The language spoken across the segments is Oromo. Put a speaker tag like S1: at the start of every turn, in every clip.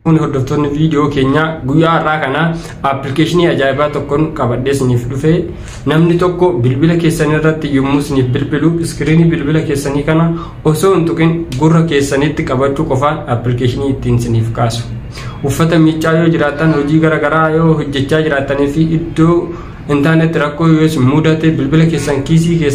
S1: Kun hordoftoonni viidiyoo keenya guyyaa irraa kana appilikeeshinii ajaa'ibaa tokkoon qabadhee isiniif dhufe. Namni tokko bilbila keessanii irratti yommuu isiniif bilbilu iskiriinii bilbila keessanii kana osoo hin tuqin gurra keessanitti qabachuu qofaan appilikeeshinii ittiin isiniif kaasu. Uffata miiccaa yoo jiraatan, hojii garaagaraa yoo hojjechaa jiraatanii fi iddoo intarneetii rakkoo yoo mudate bilbila keessan kiisii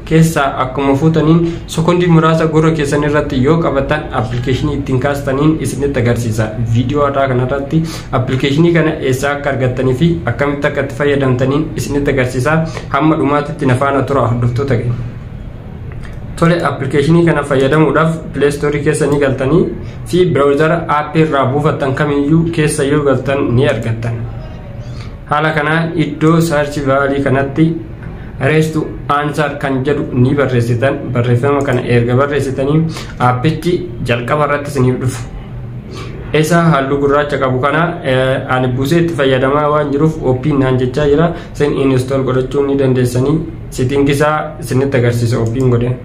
S1: keessaa akkuma fuutaniin sekondii muraasa gurra keessan irratti yoo qabatan appilikeeshinii ittiin kaastaniin isinitti agarsiisa. Viidiyoo irraa kanarratti appilikeeshinii kana eessaa akka argattanii fi akkamitti akka itti fayyadamtaniin isinitti agarsiisa. Hamma dhumaatitti na faana tura hordoftoota keenya. Tole appilikeeshinii kana fayyadamuudhaaf Play Store keessa ni galtanii fi browser app irraa buufattan kamiyyuu keessa yoo galtan ni argattan. Haala kanaan iddoo search bar kanatti raise to answer kan jedhu ni barreessitan. Barreeffama kana erga barreessitanii appichi jalqaba irratti isiniif dhufu. Isa halluu gurraacha qabu kana ani buusee itti fayyadamaa waan jiruuf open naan jechaa jira. Sen install godhachuu ni dandeessanii setting isaa isinitti agarsiisa open godhe.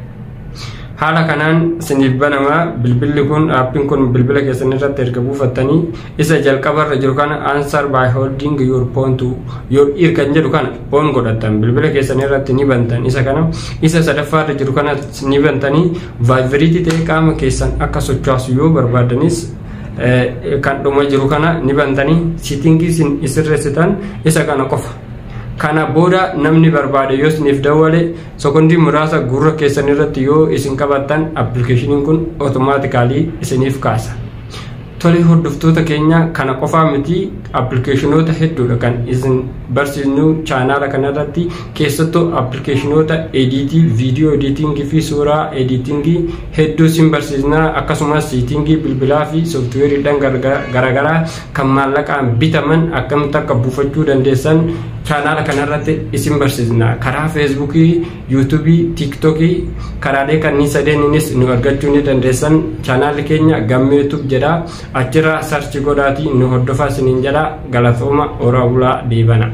S1: Haala kanaan isiniif banama. Bilbilli kun appiin kun bilbila keessan irratti erga buufattanii isa jalqaba irra jiru kana answer by holding your phone to your ear kan jedhu kana on godhattan bilbila keessan irratti ni bantan. Isa kana isa sadaffaa irra jiru kana ni bantanii vibrate ta'ee qaama keessan akka sochoosu yoo barbaadanis kan dhuma jiru kana ni bantanii setting isirreessitan isa kana qofa. Kana booda namni barbaade yoo isiniif dawwale sekondii muraasa gurra keessan irratti yoo isin qabattan appilikeeshiniin kun automaatikaalii isiniif kaasa. Tole hordoftoota keenya kana qofaa miti appilikeeshinoota hedduudha kan isin barsiisnu chaanaala kanarratti, keessattuu appilikeeshinoota ediitii, viidiyoo ediitingii fi suuraa ediitingii hedduu isin barsiisna. Akkasumas siitingii bilbilaa fi sooftiweeriidhaan garaagaraa kan maallaqaan bitaman akkamitti akka buufachuu dandeessan chaanaala kanarratti isin barsiisna. Karaa feesbuukii, yuutuubii, tiiktokii karaalee kanneen sadeeninis nu argachuu ni dandeessan. Chaanaalli keenya Gammee YouTube jedha. Achirraa sarchi godhaatii nu hordofaa isiniin jedha. Galatooma, ooraa bulaa, deebana.